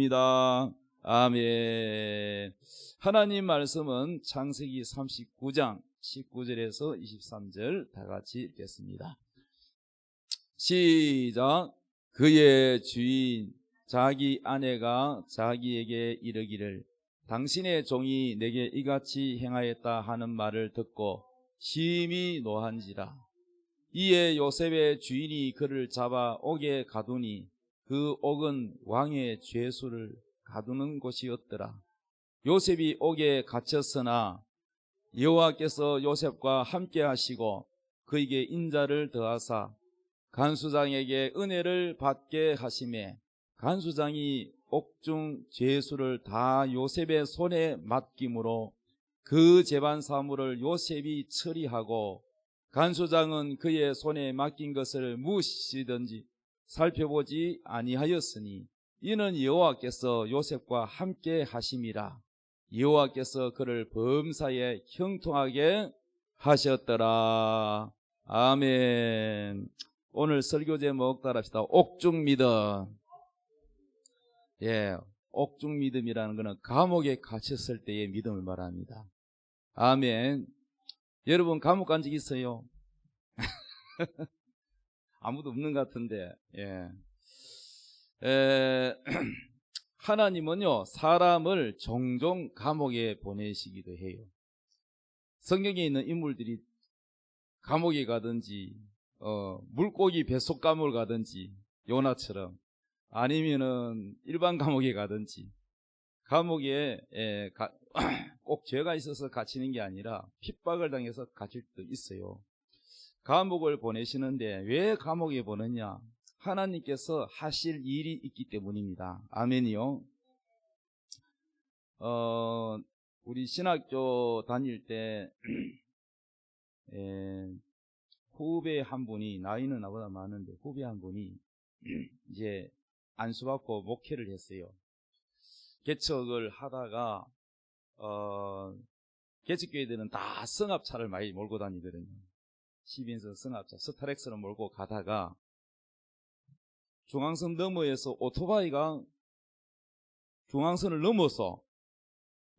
기도합니다. 아멘. 하나님 말씀은 창세기 39장 19절에서 23절 다 같이 읽겠습니다. 시작. 그의 주인 자기 아내가 자기에게 이르기를 당신의 종이 내게 이같이 행하였다 하는 말을 듣고 심히 노한지라. 이에 요셉의 주인이 그를 잡아 옥에 가두니 그 옥은 왕의 죄수를 가두는 곳이었더라. 요셉이 옥에 갇혔으나 여호와께서 요셉과 함께 하시고 그에게 인자를 더하사 간수장에게 은혜를 받게 하시매 간수장이 옥중 죄수를 다 요셉의 손에 맡김으로 그 재반 사물을 요셉이 처리하고 간수장은 그의 손에 맡긴 것을 무엇이든지 살펴보지 아니하였으니 이는 여호와께서 요셉과 함께 하심이라. 여호와께서 그를 범사에 형통하게 하셨더라. 아멘. 오늘 설교 제목 따라합시다. 옥중 믿음. 예, 옥중 믿음이라는 것은 감옥에 갇혔을 때의 믿음을 말합니다. 아멘. 여러분 감옥 간 적 있어요? 아무도 없는 것 같은데. 예. 하나님은요 사람을 종종 감옥에 보내시기도 해요. 성경에 있는 인물들이 감옥에 가든지 물고기 뱃속 감옥을 가든지 요나처럼 아니면은 일반 감옥에 가든지 감옥에 꼭 죄가 있어서 갇히는 게 아니라 핍박을 당해서 갇힐 수도 있어요. 감옥을 보내시는데 왜 감옥에 보내냐? 하나님께서 하실 일이 있기 때문입니다. 아멘이요. 우리 신학교 다닐 때 후배 한 분이, 나이는 나보다 많은데 후배 한 분이 이제 안수받고 목회를 했어요. 개척을 하다가 개척교회들은 다 성합차를 많이 몰고 다니거든요. 12인승 성합차 스타렉스를 몰고 가다가 중앙선 너머에서 오토바이가 중앙선을 넘어서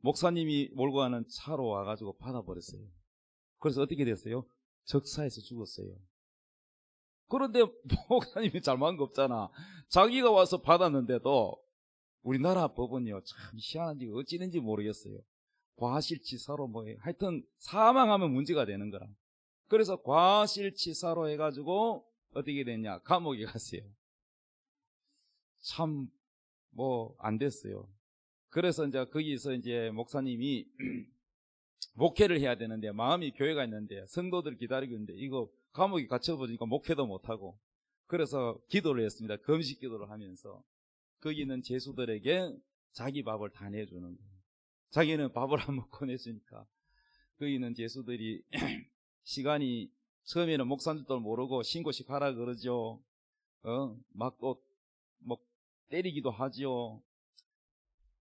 목사님이 몰고 가는 차로 와가지고 받아버렸어요. 그래서 어떻게 됐어요? 적사에서 죽었어요. 그런데 목사님이 잘못한 거 없잖아. 자기가 와서 받았는데도 우리나라 법은요 참 희한한지 어찌는지 모르겠어요. 과실치사로 하여튼 사망하면 문제가 되는 거라. 그래서 과실치사로 해가지고 어떻게 됐냐? 감옥에 갔어요. 참 안 됐어요. 그래서 이제 거기서 이제 목사님이 목회를 해야 되는데 마음이 교회가 있는데 성도들 기다리고 있는데 이거 감옥에 갇혀버리니까 목회도 못하고 그래서 기도를 했습니다. 금식 기도를 하면서 거기 있는 죄수들에게 자기 밥을 다 내주는 거예요. 자기는 밥을 안 먹고 냈으니까 거기 있는 죄수들이 시간이 처음에는 목사님도 모르고 신고식 하라 그러죠. 막 또 때리기도 하죠.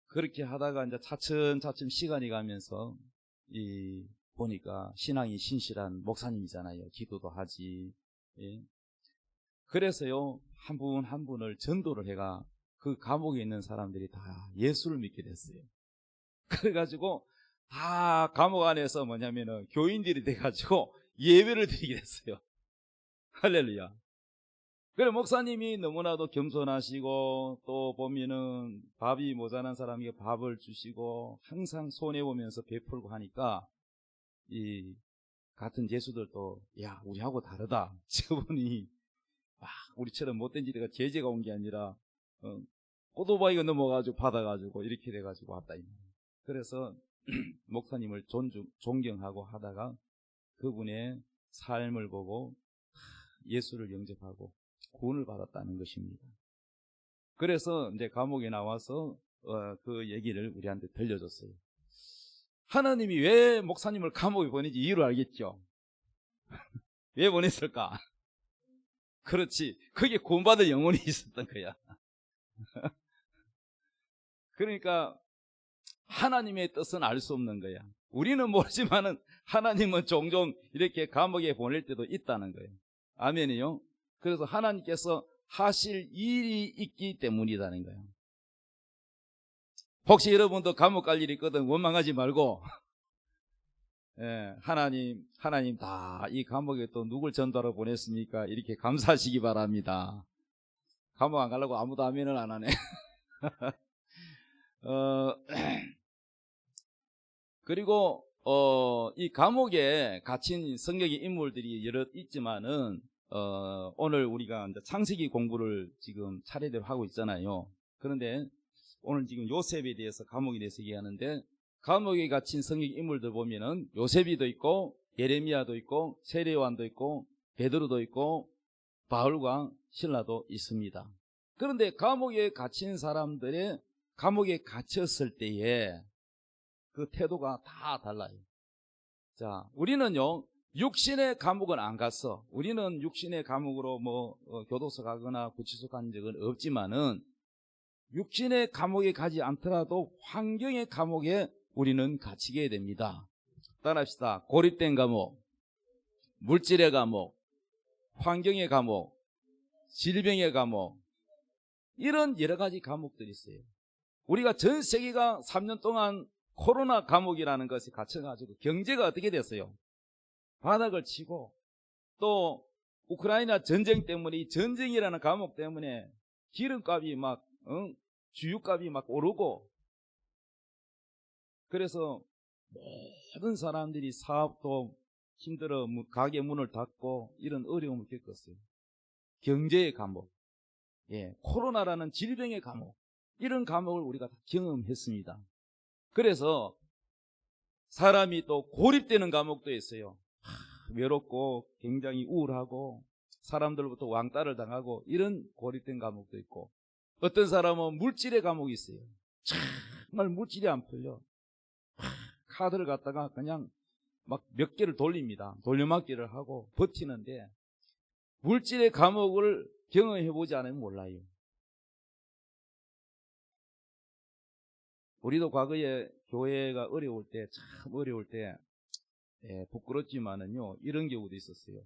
그렇게 하다가 이제 차츰차츰 시간이 가면서 보니까 신앙이 신실한 목사님이잖아요. 기도도 하지. 예. 그래서요 한 분 한 분을 전도를 해가 그 감옥에 있는 사람들이 다 예수를 믿게 됐어요. 그래가지고 다 감옥 안에서 뭐냐면은 교인들이 돼가지고 예배를 드리게 됐어요. 할렐루야. 그래 목사님이 너무나도 겸손하시고 또 보면은 밥이 모자란 사람에게 밥을 주시고 항상 손해보면서 베풀고 하니까 이 같은 예수들도 야 우리하고 다르다. 저분이 우리처럼 못된 지대가 제재가 온 게 아니라 오토바이가 넘어가지고 받아가지고 이렇게 돼가지고 왔다. 그래서 목사님을 존경하고 하다가 그분의 삶을 보고 예수를 영접하고 구원을 받았다는 것입니다. 그래서 이제 감옥에 나와서 그 얘기를 우리한테 들려줬어요. 하나님이 왜 목사님을 감옥에 보내는지 이유를 알겠죠? 왜 보냈을까? 그렇지. 거기에 구원받을 영혼이 있었던 거야. 그러니까 하나님의 뜻은 알 수 없는 거야. 우리는 모르지만은 하나님은 종종 이렇게 감옥에 보낼 때도 있다는 거예요. 아멘이요. 그래서 하나님께서 하실 일이 있기 때문이라는 거예요. 혹시 여러분도 감옥 갈 일이 있거든 원망하지 말고 예, 하나님 다 이 감옥에 또 누굴 전도하러 보냈습니까? 이렇게 감사하시기 바랍니다. 감옥 안 가려고 아무도 아멘을 안 하네. 그리고 이 감옥에 갇힌 성경의 인물들이 여러 있지만은 오늘 우리가 이제 창세기 공부를 지금 차례대로 하고 있잖아요. 그런데 오늘 지금 요셉에 대해서 감옥에 대해서 얘기하는데 감옥에 갇힌 성경 인물들 보면은 요셉이도 있고 예레미야도 있고 세례요한도 있고 베드로도 있고 바울과 신라도 있습니다. 그런데 감옥에 갇힌 사람들의 감옥에 갇혔을 때에 그 태도가 다 달라요. 자, 우리는요 육신의 감옥은 안 갔어. 우리는 육신의 감옥으로 교도소 가거나 구치소 간 적은 없지만은 육신의 감옥에 가지 않더라도 환경의 감옥에 우리는 갇히게 됩니다. 따라합시다. 고립된 감옥, 물질의 감옥, 환경의 감옥, 질병의 감옥, 이런 여러 가지 감옥들이 있어요. 우리가 전 세계가 3년 동안 코로나 감옥이라는 것이 갇혀가지고 경제가 어떻게 됐어요? 바닥을 치고 또 우크라이나 전쟁 때문에 이 전쟁이라는 감옥 때문에 기름값이 막 주유값이 막 오르고 그래서 모든 사람들이 사업도 힘들어 가게 문을 닫고 이런 어려움을 겪었어요. 경제의 감옥, 예, 코로나라는 질병의 감옥, 이런 감옥을 우리가 다 경험했습니다. 그래서 사람이 또 고립되는 감옥도 있어요. 외롭고 굉장히 우울하고 사람들로부터 왕따를 당하고 이런 고립된 감옥도 있고 어떤 사람은 물질의 감옥이 있어요. 정말 물질이 안 풀려. 카드를 갖다가 그냥 막 몇 개를 돌립니다. 돌려막기를 하고 버티는데 물질의 감옥을 경험해보지 않으면 몰라요. 우리도 과거에 교회가 어려울 때, 참 어려울 때, 부끄럽지만은요, 이런 경우도 있었어요.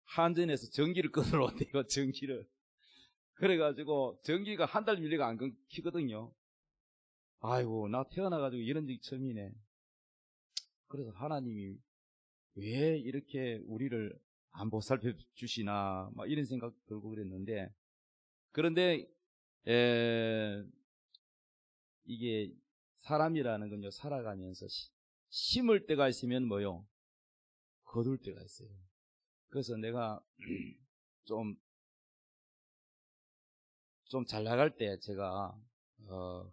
한전에서 전기를 끊어놓은대요, 전기를. 그래가지고, 전기가 한 달 밀리가 안 끊기거든요. 아이고, 나 태어나가지고 이런 적이 처음이네. 그래서 하나님이 왜 이렇게 우리를 안 보살펴 주시나, 막 이런 생각 들고 그랬는데, 그런데, 이게 사람이라는 건요, 살아가면서 심을 때가 있으면 뭐요? 거둘 때가 있어요. 그래서 내가 좀 잘 나갈 때 제가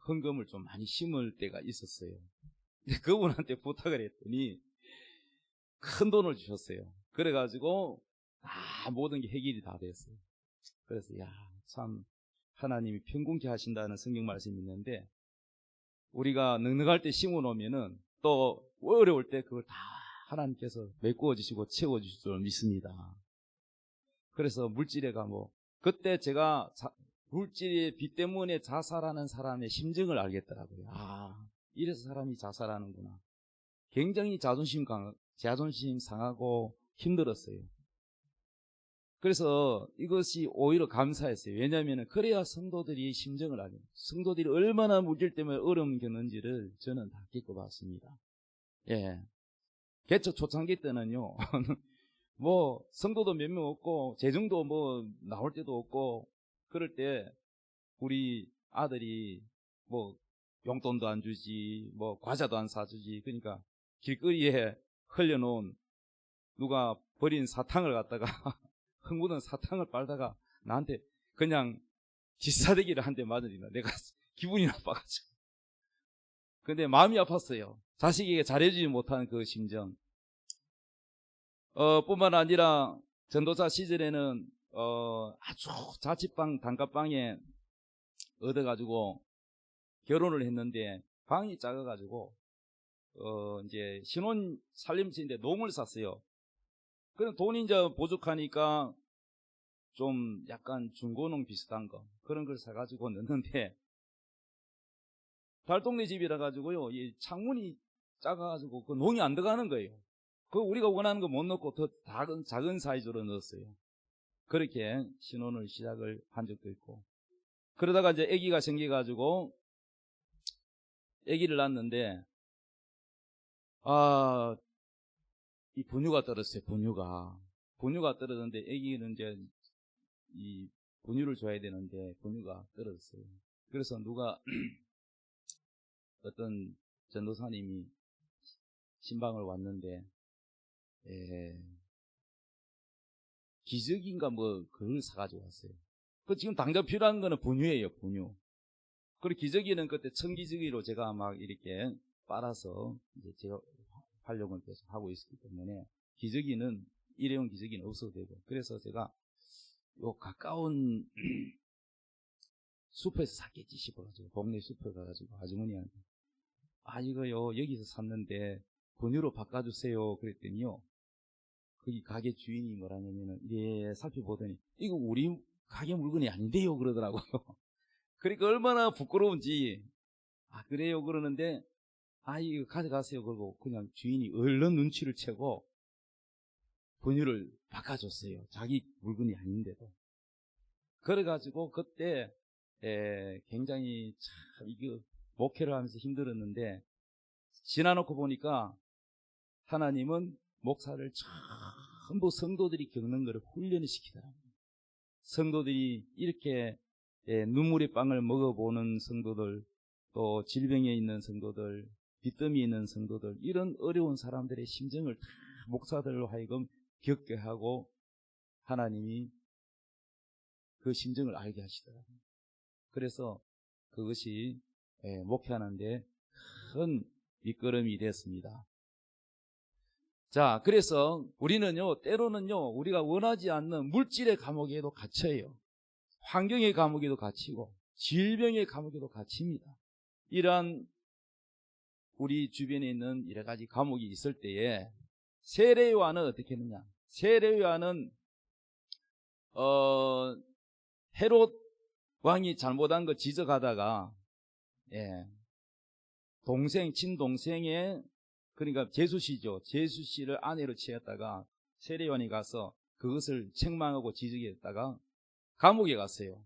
헌금을 좀 많이 심을 때가 있었어요. 근데 그분한테 부탁을 했더니 큰 돈을 주셨어요. 그래가지고 모든 게 해결이 다 됐어요. 그래서 참 하나님이 평공케 하신다는 성경 말씀이 있는데 우리가 넉넉할 때 심어 놓으면은 또 어려울 때 그걸 다 하나님께서 메꾸어 주시고 채워 주실 줄 믿습니다. 그래서 물질의 감옥, 그때 제가 물질의 빚 때문에 자살하는 사람의 심정을 알겠더라고요. 이래서 사람이 자살하는구나. 굉장히 자존심 상하고 힘들었어요. 그래서 이것이 오히려 감사했어요. 왜냐하면 그래야 성도들이 심정을 알아요. 성도들이 얼마나 물질 때문에 어려움 겪는지를 저는 다 겪어봤습니다. 예. 개척 초창기 때는요, 성도도 몇 명 없고, 재정도 나올 때도 없고, 그럴 때, 우리 아들이 용돈도 안 주지, 과자도 안 사주지. 그러니까 길거리에 흘려놓은 누가 버린 사탕을 갖다가, 흙 묻은 사탕을 빨다가 나한테 그냥 기사대기를 한 대 맞으니까 내가 기분이 나빠가지고. 근데 마음이 아팠어요. 자식에게 잘해주지 못하는 그 심정. 뿐만 아니라 전도사 시절에는 아주 자취방 단칸방에 얻어가지고 결혼을 했는데 방이 작아가지고 이제 신혼 살림집인데 농을 샀어요. 그럼 돈이 이제 부족하니까 좀 약간 중고농 비슷한 거 그런 걸 사가지고 넣는데 달동네 집이라 가지고요 이 창문이 작아가지고 그 농이 안 들어가는 거예요. 그 우리가 원하는 거 못 넣고 더 작은 사이즈로 넣었어요. 그렇게 신혼을 시작을 한 적도 있고 그러다가 이제 아기가 생겨가지고 아기를 낳았는데 이 분유가 떨어졌어요. 분유가 떨어졌는데 아기는 이제 이 분유를 줘야 되는데 분유가 떨어졌어요. 그래서 누가 어떤 전도사님이 신방을 왔는데 기저귀인가 뭐 그걸 사가지고 왔어요. 그 지금 당장 필요한 거는 분유예요. 분유. 그리고 기저귀는 그때 청기저귀로 제가 막 이렇게 빨아서 이제 제가 활용을 계속 하고 있었기 때문에 기저귀는 일회용 기저귀는 없어도 되고, 그래서 제가 요 가까운 숲에서 샀겠지 싶어가지고 동네 숲에 가가지고 아주머니한테 이거요 여기서 샀는데 분유로 바꿔주세요 그랬더니요, 거기 가게 주인이 뭐라냐면은 살펴보더니 이거 우리 가게 물건이 아닌데요 그러더라고요. 그러니까 얼마나 부끄러운지. 그래요 그러는데 이거 가져가세요 그러고 그냥 주인이 얼른 눈치를 채고 분유를 바꿔줬어요. 자기 물건이 아닌데도. 그래가지고 그때 굉장히 참 이거 목회를 하면서 힘들었는데, 지나놓고 보니까 하나님은 목사를 전부 성도들이 겪는 것을 훈련을 시키더라고요. 성도들이 이렇게 눈물의 빵을 먹어보는 성도들, 또 질병에 있는 성도들, 빚더미 있는 성도들, 이런 어려운 사람들의 심정을 다 목사들로 하여금 겪게 하고 하나님이 그 심정을 알게 하시더라고요. 그래서 그것이 목회하는데 큰 밑거름이 됐습니다. 자, 그래서 우리는요, 때로는요, 우리가 원하지 않는 물질의 감옥에도 갇혀요. 환경의 감옥에도 갇히고 질병의 감옥에도 갇힙니다. 이러한 우리 주변에 있는 여러 가지 감옥이 있을 때에 세례요한은 어떻게 했느냐? 세례요한은 헤롯 왕이 잘못한 거 지적하다가 친동생의 그러니까 제수씨죠. 제수씨를 아내로 취했다가 세례요한이 가서 그것을 책망하고 지적했다가 감옥에 갔어요.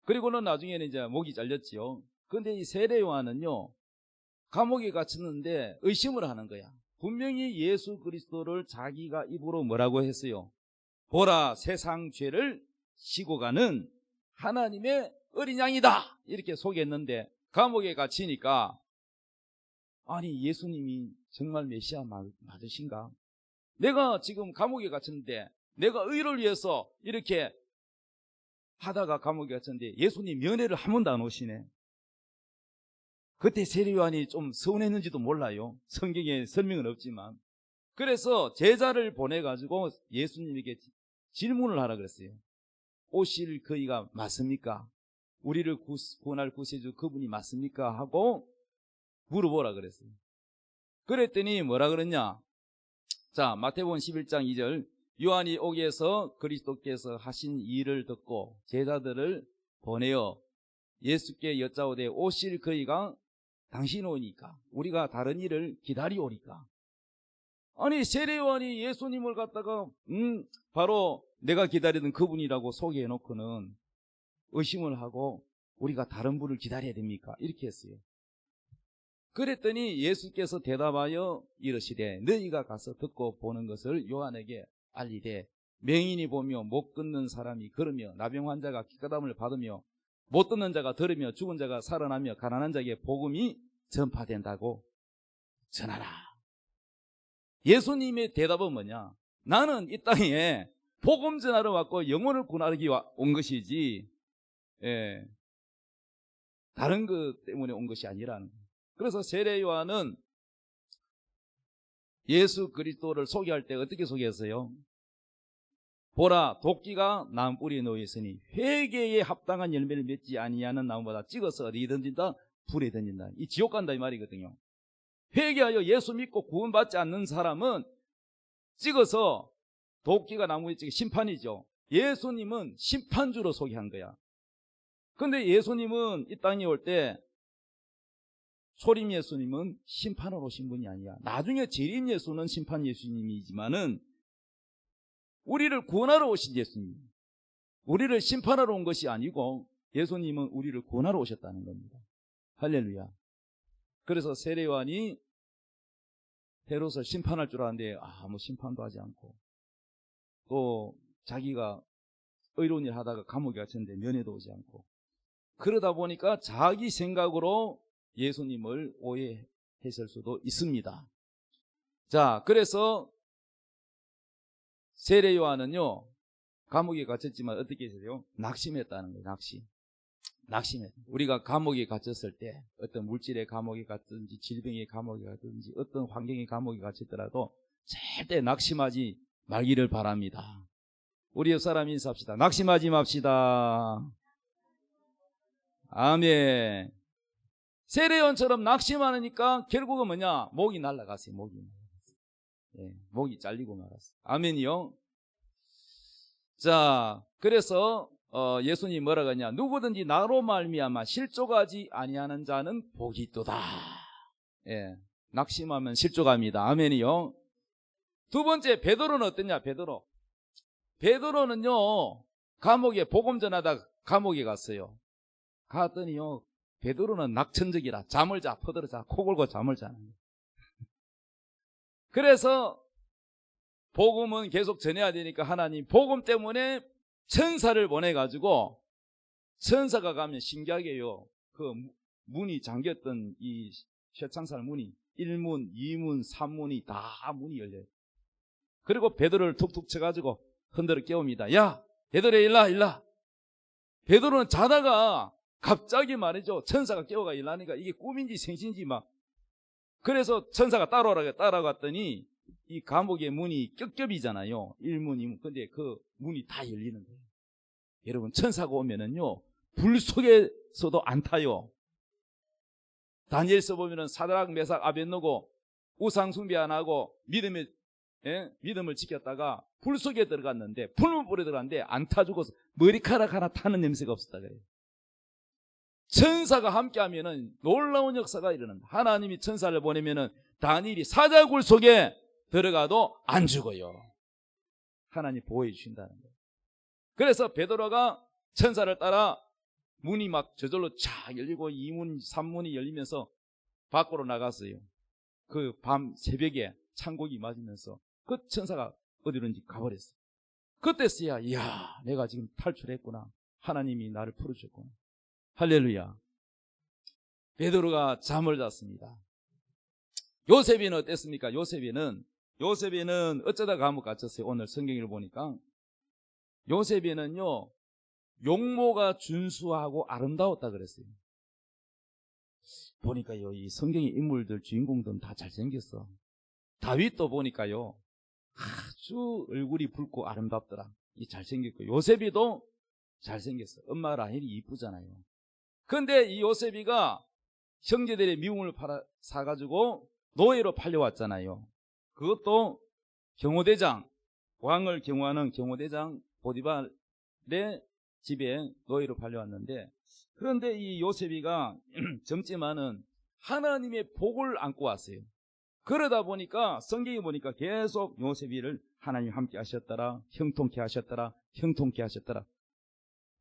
그리고는 나중에는 이제 목이 잘렸지요. 그런데 이 세례요한은요, 감옥에 갇혔는데 의심을 하는 거야. 분명히 예수 그리스도를 자기가 입으로 뭐라고 했어요? 보라, 세상 죄를 지고 가는 하나님의 어린 양이다, 이렇게 소개했는데 감옥에 갇히니까 예수님이 정말 메시아 맞으신가? 내가 지금 감옥에 갇혔는데 내가 의를 위해서 이렇게 하다가 감옥에 갇혔는데 예수님 면회를 한 번도 안 오시네. 그때 세례요한이 좀 서운했는지도 몰라요. 성경에 설명은 없지만. 그래서 제자를 보내가지고 예수님에게 질문을 하라 그랬어요. 오실 그이가 맞습니까? 우리를 구원할 구세주 그분이 맞습니까? 하고 물어보라 그랬어요. 그랬더니 뭐라 그랬냐? 자, 마태복음 11장 2절, 요한이 오기에서 그리스도께서 하신 일을 듣고 제자들을 보내어 예수께 여짜오되 오실 그이가 당신 오니까 우리가 다른 일을 기다리오니까. 세례요한이 예수님을 갖다가 바로 내가 기다리던 그분이라고 소개해놓고는 의심을 하고 우리가 다른 분을 기다려야 됩니까? 이렇게 했어요. 그랬더니 예수께서 대답하여 이르시되 너희가 가서 듣고 보는 것을 요한에게 알리되 맹인이 보며 못 걷는 사람이 걸으며 나병 환자가 기가담을 받으며 못 듣는 자가 들으며 죽은 자가 살아나며 가난한 자에게 복음이 전파된다고 전하라. 예수님의 대답은 뭐냐? 나는 이 땅에 복음 전하러 왔고 영혼을 구하기 온 것이지 다른 것 때문에 온 것이 아니라는 거예요. 그래서 세례요한은 예수 그리스도를 소개할 때 어떻게 소개했어요? 보라, 도끼가 나무 뿌리에 놓여 있으니 회개에 합당한 열매를 맺지 아니하는 나무보다 찍어서 어디에 던진다? 불에 던진다. 이 지옥 간다 이 말이거든요. 회개하여 예수 믿고 구원받지 않는 사람은 찍어서 도끼가 나무에 찍어 심판이죠. 예수님은 심판주로 소개한 거야. 그런데 예수님은 이 땅에 올 때 초림 예수님은 심판하러 오신 분이 아니야. 나중에 재림 예수는 심판 예수님이지만은 우리를 구원하러 오신 예수님, 우리를 심판하러 온 것이 아니고 예수님은 우리를 구원하러 오셨다는 겁니다. 할렐루야. 그래서 세례요한이 헤롯을 심판할 줄 아는데 아무 심판도 하지 않고, 또 자기가 의로운 일 하다가 감옥에 갇혔는데 면회도 오지 않고, 그러다 보니까 자기 생각으로 예수님을 오해했을 수도 있습니다. 자, 그래서 세례 요한은요, 감옥에 갇혔지만 어떻게 했어요? 낙심했다는 거예요. 낙심했다. 우리가 감옥에 갇혔을 때, 어떤 물질의 감옥에 갇든지 질병의 감옥에 갇든지 어떤 환경의 감옥에 갇혔더라도 절대 낙심하지 말기를 바랍니다. 우리 옆 사람 인사합시다. 낙심하지 맙시다. 아멘. 세례요한처럼 낙심하니까 결국은 뭐냐? 목이 날아갔어요. 목이 잘리고 말았어요. 아멘이요. 자, 그래서 예수님이 뭐라고 하냐? 누구든지 나로 말미암아 실족하지 아니하는 자는 복이 있도다. 예, 낙심하면 실족합니다. 아멘이요. 두 번째, 베드로는 어떠냐? 베드로는요, 감옥에 복음 전하다가 감옥에 갔어요. 갔더니요, 베드로는 낙천적이라 잠을 자, 퍼들어 자, 코 골고 잠을 자는 거예요. 그래서 복음은 계속 전해야 되니까 하나님 복음 때문에 천사를 보내가지고, 천사가 가면 신기하게요, 그 문이 잠겼던 이 쇠창살 문이 1문, 2문, 3문이 다 문이 열려요. 그리고 베드로를 툭툭 쳐가지고 흔들어 깨웁니다. 야, 베드로야, 일라. 베드로는 자다가 갑자기 말이죠, 천사가 깨워가 일하니까 이게 꿈인지 생신지 막. 그래서 천사가 따라갔더니 이 감옥의 문이 겹겹이잖아요. 1문, 2문. 근데 그 문이 다 열리는 거예요. 여러분, 천사가 오면은요, 불 속에서도 안 타요. 다니엘서 보면은 사드락, 메삭, 아벳느고 우상 숭배 안 하고 믿음을 지켰다가 불 속에 들어갔는데, 불문불에 들어갔는데 안 타 죽어서 머리카락 하나 타는 냄새가 없었다 그래요. 천사가 함께하면은 놀라운 역사가 일어납니다. 하나님이 천사를 보내면은 다니엘이 사자굴 속에 들어가도 안 죽어요. 하나님 보호해 주신다는 거예요. 그래서 베드로가 천사를 따라 문이 막 저절로 쫙 열리고 2문, 3문이 열리면서 밖으로 나갔어요. 그 밤 새벽에 창곡이 맞으면서 그 천사가 어디론지 가버렸어요. 그때서야 이야, 내가 지금 탈출했구나. 하나님이 나를 풀어줬구나. 할렐루야. 베드로가 잠을 잤습니다. 요셉이는 어땠습니까? 요셉이는 어쩌다 감옥 갇혔어요. 오늘 성경을 보니까 요셉이는요, 용모가 준수하고 아름다웠다 그랬어요. 보니까요, 이 성경의 인물들, 주인공들은 다 잘생겼어. 다윗도 보니까요, 아주 얼굴이 붉고 아름답더라. 이 잘생겼고, 요셉이도 잘생겼어. 엄마 라헬이 이쁘잖아요. 근데 이 요셉이가 형제들의 미움을 사가지고 노예로 팔려왔잖아요. 그것도 경호대장, 왕을 경호하는 경호대장 보디발의 집에 노예로 팔려왔는데, 그런데 이 요셉이가 젊지만은 하나님의 복을 안고 왔어요. 그러다 보니까 성경에 보니까 계속 요셉이를 하나님 함께 하셨더라, 형통케 하셨더라, 형통케 하셨더라.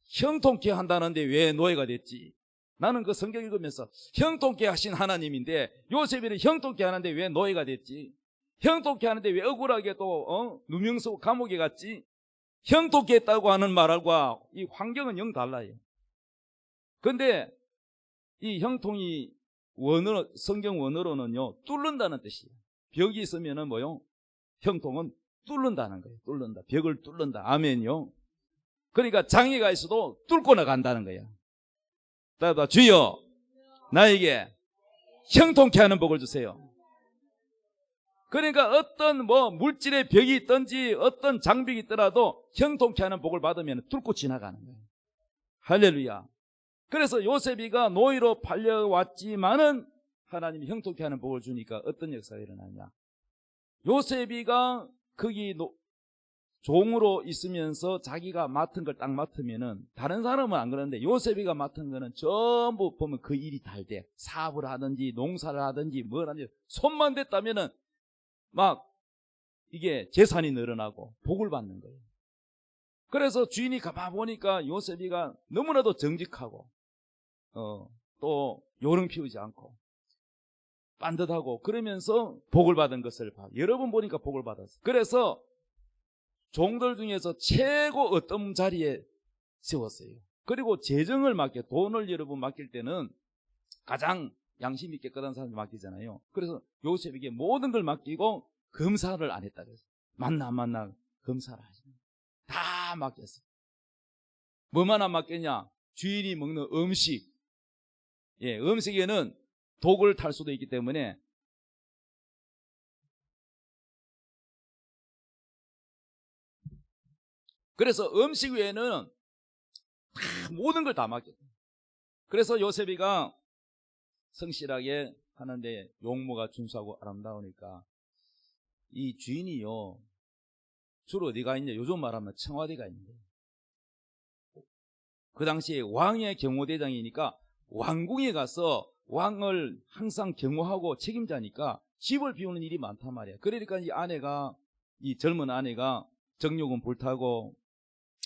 형통케 한다는데 왜 노예가 됐지? 나는 그 성경 읽으면서 형통케 하신 하나님인데 요셉이를 형통케 하는데 왜 노예가 됐지? 형통케 하는데 왜 억울하게 또 누명서 감옥에 갔지? 형통케 했다고 하는 말과 이 환경은 영 달라요. 근데 이 형통이 성경 원어로는요, 뚫는다는 뜻이에요. 벽이 있으면은 뭐요? 형통은 뚫는다는 거예요. 뚫는다. 벽을 뚫는다. 아멘이요. 그러니까 장애가 있어도 뚫고 나간다는 거예요. 따라서 주여, 나에게 형통케 하는 복을 주세요. 그러니까 어떤 물질의 벽이 있든지 어떤 장벽이 있더라도 형통케 하는 복을 받으면 뚫고 지나가는 거예요. 할렐루야. 그래서 요셉이가 노예로 팔려왔지만은 하나님이 형통케 하는 복을 주니까 어떤 역사가 일어나냐? 요셉이가 거기 종으로 있으면서 자기가 맡은 걸 딱 맡으면은 다른 사람은 안 그러는데 요셉이가 맡은 거는 전부 보면 그 일이 잘 돼. 사업을 하든지 농사를 하든지 뭘 하든지 손만 댔다면은 막 이게 재산이 늘어나고 복을 받는 거예요. 그래서 주인이 가만 보니까 요셉이가 너무나도 정직하고 또 요령 피우지 않고 반듯하고 그러면서 복을 받은 것을 봐. 여러 번 보니까 복을 받았어. 그래서 종들 중에서 최고 어떤 자리에 세웠어요. 그리고 재정을 맡겨, 돈을 여러분 맡길 때는 가장 양심이 깨끗한 사람을 맡기잖아요. 그래서 요셉에게 모든 걸 맡기고 검사를 안 했다 그랬어요. 만나 안 만나 검사를 하시는 다 맡겼어요. 뭐만 안 맡겼냐? 주인이 먹는 음식, 음식에는 독을 탈 수도 있기 때문에 그래서 음식 외에는 모든 걸 다 맡겼다. 그래서 요셉이가 성실하게 하는데 용모가 준수하고 아름다우니까 이 주인이요 주로 어디가 있냐? 요즘 말하면 청와대가 있는데 그 당시에 왕의 경호대장이니까 왕궁에 가서 왕을 항상 경호하고 책임자니까 집을 비우는 일이 많단 말이야. 그러니까 이 젊은 아내가 정욕은 불타고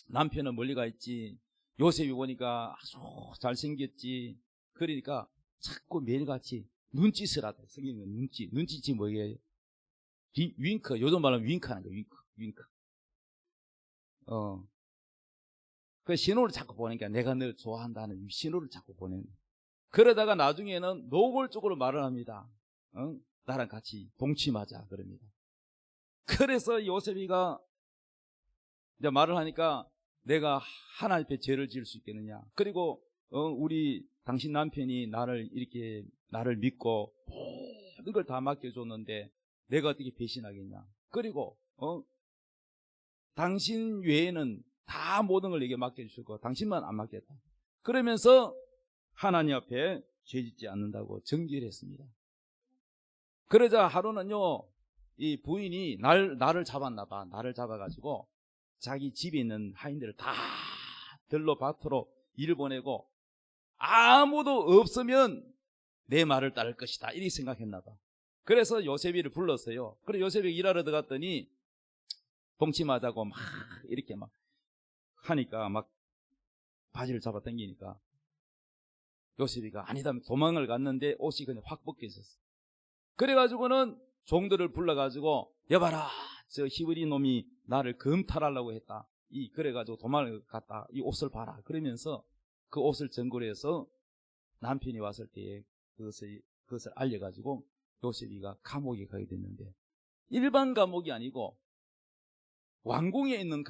남편은 멀리 가 있지. 요셉이 보니까 아주 잘생겼지. 그러니까 자꾸 매일같이 눈짓을 하다. 성경은 눈짓이 뭐예요? 윙크. 요즘 말하면 윙크하는 거야. 윙크. 그 신호를 자꾸 보니까 내가 널 좋아한다는 신호를 자꾸 보내는. 그러다가 나중에는 노골적으로 말을 합니다. 나랑 같이 동침하자 그럽니다. 그래서 요셉이가 이제 말을 하니까 내가 하나님 앞에 죄를 지을 수 있겠느냐. 그리고 당신 남편이 나를 믿고 모든 걸 다 맡겨줬는데 내가 어떻게 배신하겠냐. 그리고 당신 외에는 다 모든 걸 내게 맡겨주시고 당신만 안 맡겼다. 그러면서 하나님 앞에 죄짓지 않는다고 정죄를 했습니다. 그러자 하루는요 이 부인이 나를 잡았나 봐. 나를 잡아가지고 자기 집에 있는 하인들을 다 들로 밭으로 일을 보내고 아무도 없으면 내 말을 따를 것이다 이렇게 생각했나 봐. 그래서 요셉이를 불렀어요. 그래서 요셉이 일하러 들어갔더니 동침하자고 막 이렇게 막 하니까 막 바지를 잡아 당기니까 요셉이가 아니다 도망을 갔는데 옷이 그냥 확 벗겨 있었어. 그래가지고는 종들을 불러가지고 여봐라 저 히브리 놈이 나를 검탈하려고 했다. 그래가지고 도망을 갔다. 이 옷을 봐라. 그러면서 그 옷을 전골 해서 남편이 왔을 때에 그것을 알려가지고 요셉이가 감옥에 가게 됐는데 일반 감옥이 아니고 왕궁에 있는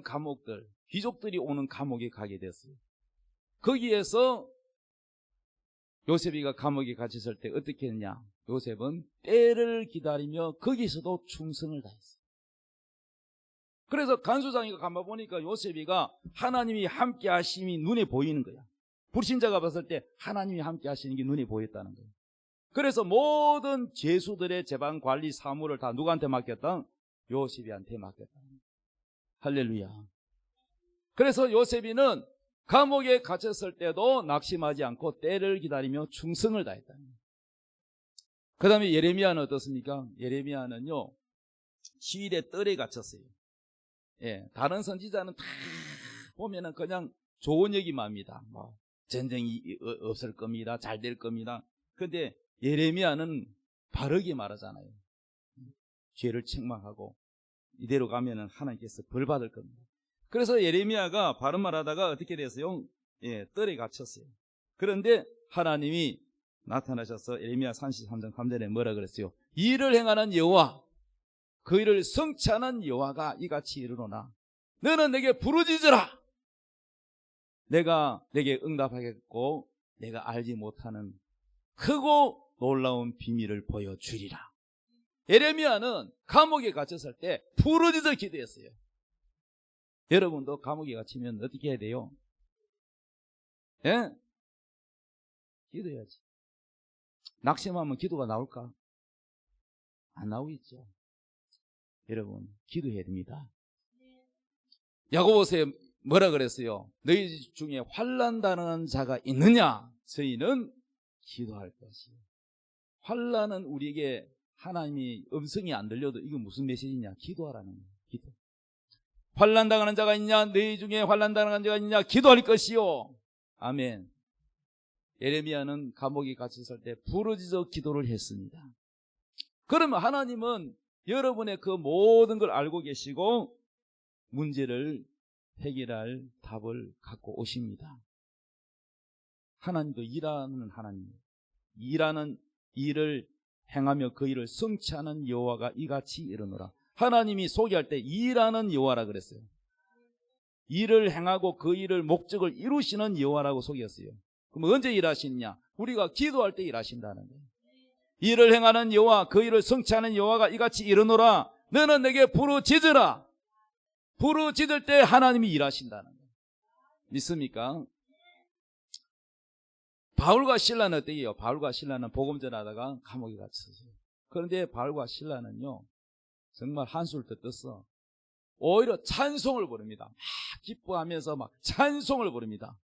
감옥들, 귀족들이 오는 감옥에 가게 됐어요. 거기에서 요셉이가 감옥에 갇혔을 때 어떻게 했냐? 요셉은 때를 기다리며 거기서도 충성을 다했어요. 그래서 간수장이가 가만 보니까 요셉이가 하나님이 함께 하심이 눈에 보이는 거야. 불신자가 봤을 때 하나님이 함께 하시는 게 눈에 보였다는 거예요. 그래서 모든 죄수들의 재반 관리 사무를 다 누구한테 맡겼다? 요셉이한테 맡겼다. 할렐루야. 그래서 요셉이는 감옥에 갇혔을 때도 낙심하지 않고 때를 기다리며 충성을 다했다. 그 다음에 예레미야는 어떻습니까? 예레미야는요 시일의 뜰에 갇혔어요. 다른 선지자는 다 보면은 그냥 좋은 얘기만 합니다. 뭐 전쟁이 없을 겁니다. 잘 될 겁니다. 근데 예레미야는 바르게 말하잖아요. 죄를 책망하고 이대로 가면은 하나님께서 벌 받을 겁니다. 그래서 예레미야가 바른 말하다가 어떻게 됐어요? 뜰에 갇혔어요. 그런데 하나님이 나타나셔서 예레미야 33장 3절에 뭐라 그랬어요? 이를 행하는 여호와, 그 일을 성취하는 여호와가 이같이 이르노나 너는 내게 부르짖으라. 내가 내게 응답하겠고 내가 알지 못하는 크고 놀라운 비밀을 보여주리라. 예레미야는 감옥에 갇혔을 때 부르짖어 기도했어요. 여러분도 감옥에 갇히면 어떻게 해야 돼요? 기도해야지. 낙심하면 기도가 나올까? 안 나오겠죠. 여러분 기도해야 됩니다. 야고보서에 뭐라 그랬어요? 너희 중에 환난 당하는 자가 있느냐? 저희는 기도할 것이요. 환난은 우리에게 하나님이 음성이 안 들려도 이거 무슨 메시지냐? 기도하라는 거예요. 기도. 환난 당하는 자가 있냐? 너희 중에 환난 당하는 자가 있냐? 기도할 것이요. 아멘. 예레미야는 감옥에 갇혔을 때 부르짖어 기도를 했습니다. 그러면 하나님은 여러분의 그 모든 걸 알고 계시고 문제를 해결할 답을 갖고 오십니다. 하나님도 일하는 하나님, 일하는 일을 행하며 그 일을 성취하는 여호와가 이같이 이르노라. 하나님이 소개할 때 일하는 여호와라 그랬어요. 일을 행하고 그 일을 목적을 이루시는 여호와라고 소개했어요. 그럼 언제 일하시느냐? 우리가 기도할 때 일하신다는 거예요. 일을 행하는 여호와, 그 일을 성취하는 여호와가 이같이 이르노라. 너는 내게 부르짖으라. 부르짖을 때 하나님이 일하신다는 거예요. 믿습니까? 바울과 실라는 어때요? 바울과 실라는 복음 전하다가 감옥에 갇혔어요. 그런데 바울과 실라는요, 정말 한술 더 떴어. 오히려 찬송을 부릅니다. 막 기뻐하면서 막 찬송을 부릅니다.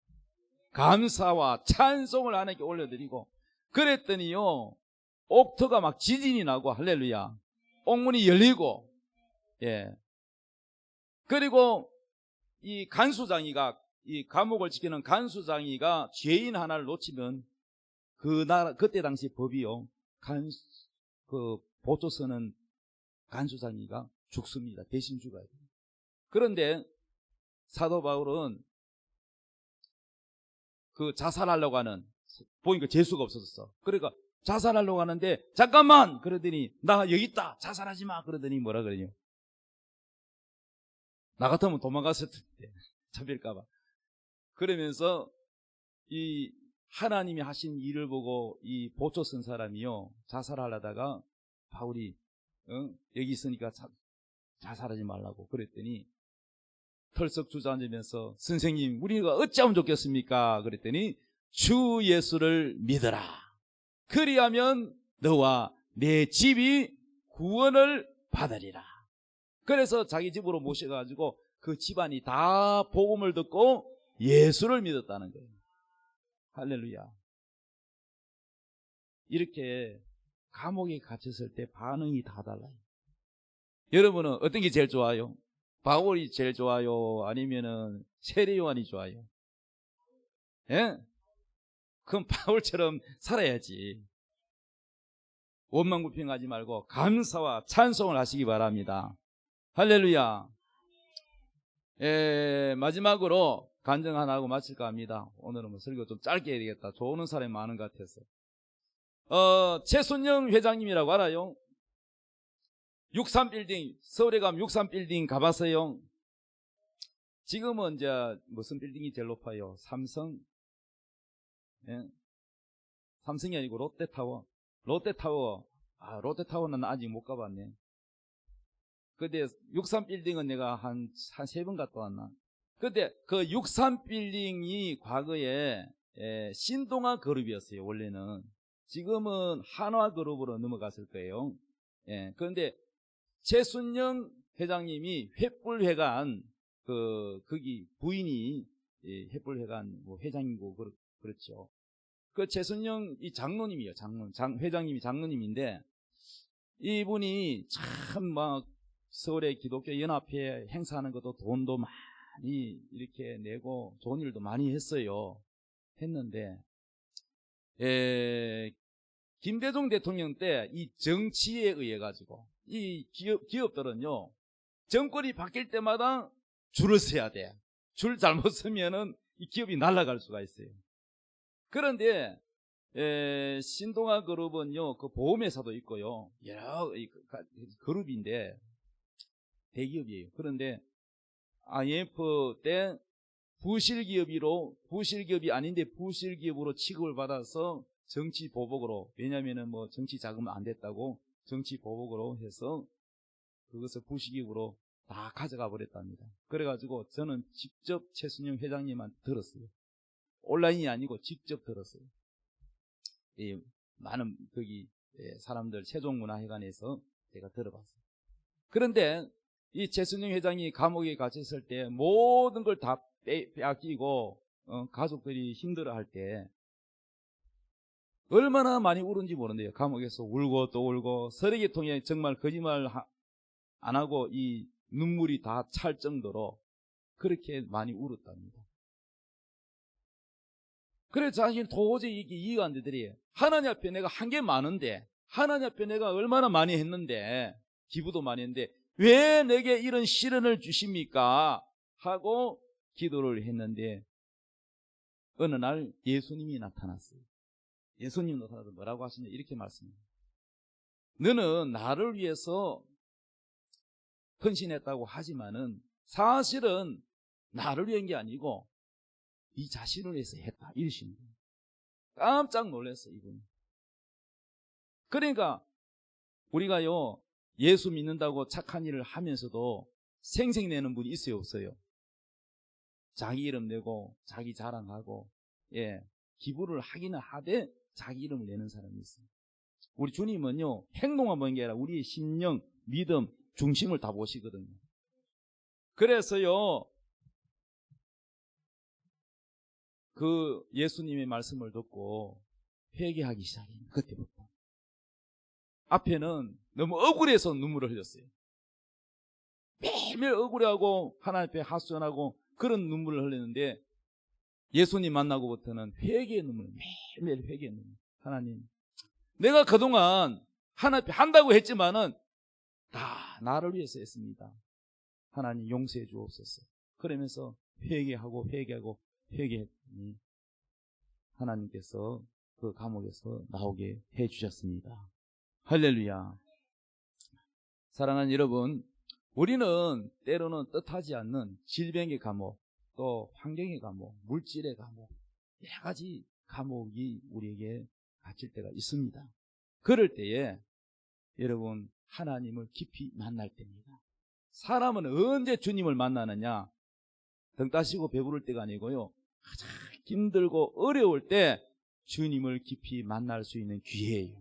감사와 찬송을 하나님께 올려드리고, 그랬더니요, 옥토가 막 지진이 나고, 할렐루야, 옥문이 열리고, 예. 그리고 이 간수장이가, 이 감옥을 지키는 간수장이가 죄인 하나를 놓치면 그때 당시 법이요, 보조 서는 간수장이가 죽습니다. 대신 죽어야 돼요. 그런데 사도 바울은 그 자살하려고 하는, 보니까 재수가 없어졌어. 그러니까 자살하려고 하는데, 잠깐만! 그러더니, 나 여기 있다! 자살하지 마! 그러더니 뭐라 그러냐? 나 같으면 도망갔을 텐데, 잡힐까봐. 그러면서 이 하나님이 하신 일을 보고 이 보초 쓴 사람이요, 자살하려다가 바울이 여기 있으니까 자살하지 말라고 그랬더니 털썩 주저앉으면서, 선생님, 우리가 어찌하면 좋겠습니까? 그랬더니 주 예수를 믿어라. 그리하면 너와 내 집이 구원을 받으리라. 그래서 자기 집으로 모셔가지고 그 집안이 다 복음을 듣고 예수를 믿었다는 거예요. 할렐루야. 이렇게 감옥에 갇혔을 때 반응이 다 달라요. 여러분은 어떤 게 제일 좋아요? 바울이 제일 좋아요? 아니면은 세례 요한이 좋아요? 예? 그럼 바울처럼 살아야지. 원망불평하지 말고 감사와 찬송을 하시기 바랍니다. 할렐루야. 마지막으로 간증 하나 하고 마칠까 합니다. 오늘은 뭐 설교 좀 짧게 해야 되겠다. 좋은 사람이 많은 것 같아서. 최순영 회장님이라고 알아요? 63빌딩, 서울에 가면 63빌딩 가봤어요? 지금은 이제 무슨 빌딩이 제일 높아요? 삼성? 예? 삼성이 아니고 롯데타워. 롯데타워. 롯데타워는 아직 못 가봤네. 근데 63빌딩은 내가 한 3번 갔다 왔나? 근데 그 63빌딩이 과거에 신동아 그룹이었어요, 원래는. 지금은 한화 그룹으로 넘어갔을 거예요. 예. 그런데 최순영 회장님이 횃불회관, 거기 부인이 횃불회관 회장이고, 그렇죠. 그 최순영 이 장로님이에요, 회장님이 장로님인데, 이분이 참 막 서울의 기독교 연합회 행사하는 것도 돈도 많이 이렇게 내고 좋은 일도 많이 했는데, 김대중 대통령 때 이 정치에 의해 가지고 이 기업들은요, 정권이 바뀔 때마다 줄을 서야 돼. 줄 잘못 서면은 이 기업이 날아갈 수가 있어요. 그런데 신동아 그룹은요, 그 보험회사도 있고요, 여러 그룹인데 대기업이에요. 그런데 IMF 때 부실기업이 아닌데 부실기업으로 취급을 받아서 정치 보복으로, 왜냐면은 뭐 정치 자금 안 됐다고 정치 보복으로 해서 그것을 부실기업으로 다 가져가 버렸답니다. 그래가지고 저는 직접 최순영 회장님한테 들었어요. 온라인이 아니고 직접 들었어요. 많은 거기 사람들 세종문화회관에서 제가 들어봤어요. 그런데 이 최순영 회장이 감옥에 갇혔을 때 모든 걸 다 빼앗기고 가족들이 힘들어할 때 얼마나 많이 울은지 모르는데요. 감옥에서 울고 또 울고 쓰레기통에 정말 거짓말 안 하고 이 눈물이 다 찰 정도로 그렇게 많이 울었답니다. 그래서 자신이 도저히 이게 이해가 안 되더리. 하나님 앞에 내가 한 게 많은데, 하나님 앞에 내가 얼마나 많이 했는데, 기부도 많이 했는데 왜 내게 이런 시련을 주십니까? 하고 기도를 했는데 어느 날 예수님이 나타났어요. 예수님이 나타나서 뭐라고 하시냐, 이렇게 말씀해요. 너는 나를 위해서 헌신했다고 하지만은 사실은 나를 위한 게 아니고 네 자신을 위해서 했다, 이러시는 거예요. 깜짝 놀랐어요, 이분. 그러니까 우리가요, 예수 믿는다고 착한 일을 하면서도 생색내는 분이 있어요, 없어요? 자기 이름 내고 자기 자랑하고, 기부를 하기는 하되 자기 이름을 내는 사람이 있어요. 우리 주님은요, 행동만 보는 게 아니라 우리의 심령, 믿음, 중심을 다 보시거든요. 그래서요, 그 예수님의 말씀을 듣고 회개하기 시작해요. 그때부터. 앞에는 너무 억울해서 눈물을 흘렸어요. 매일매일 억울해하고 하나님 앞에 하소연하고 그런 눈물을 흘리는데, 예수님 만나고부터는 회개의 눈물, 매일매일 회개의 눈물. 하나님, 내가 그동안 하나님 앞에 한다고 했지만은 다 나를 위해서 했습니다. 하나님 용서해 주옵소서. 그러면서 회개하고 회개했더니 하나님께서 그 감옥에서 나오게 해 주셨습니다. 할렐루야. 사랑하는 여러분, 우리는 때로는 뜻하지 않는 질병의 감옥, 또 환경의 감옥, 물질의 감옥, 여러 가지 감옥이 우리에게 갇힐 때가 있습니다. 그럴 때에 여러분, 하나님을 깊이 만날 때입니다. 사람은 언제 주님을 만나느냐? 등 따시고 배부를 때가 아니고요, 가장 힘들고 어려울 때 주님을 깊이 만날 수 있는 기회예요.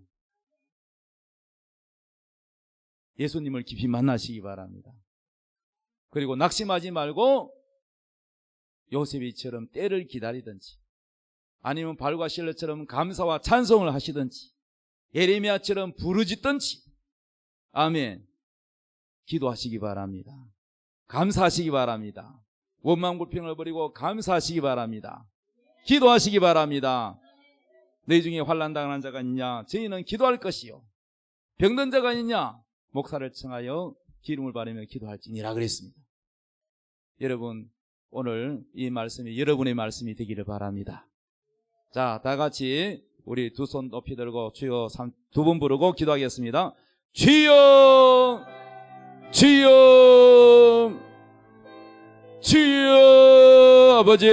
예수님을 깊이 만나시기 바랍니다. 그리고 낙심하지 말고 요셉이처럼 때를 기다리든지, 아니면 발과 실레처럼 감사와 찬송을 하시든지, 예레미야처럼 부르짖든지, 아멘, 기도하시기 바랍니다. 감사하시기 바랍니다. 원망 불평을 버리고 감사하시기 바랍니다. 기도하시기 바랍니다. 너희 중에 환난 당하는 자가 있냐? 저희는 기도할 것이요. 병든 자가 있냐? 목사를 청하여 기름을 바르며 기도할지니라 그랬습니다. 여러분, 오늘 이 말씀이 여러분의 말씀이 되기를 바랍니다. 자, 다 같이 우리 두 손 높이 들고 주여 두 번 부르고 기도하겠습니다. 주여, 주여, 주여. 아버지,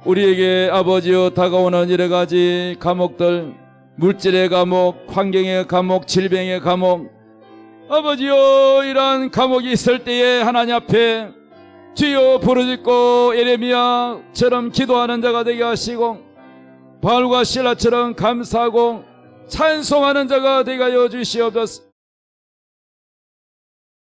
우리에게 아버지여 다가오는 여러 가지 감옥들, 물질의 감옥, 환경의 감옥, 질병의 감옥, 아버지여, 이러한 감옥이 있을 때에 하나님 앞에 주여 부르짖고 예레미야처럼 기도하는 자가 되게 하시고, 바울과 실라처럼 감사하고 찬송하는 자가 되게 하여 주시옵소서.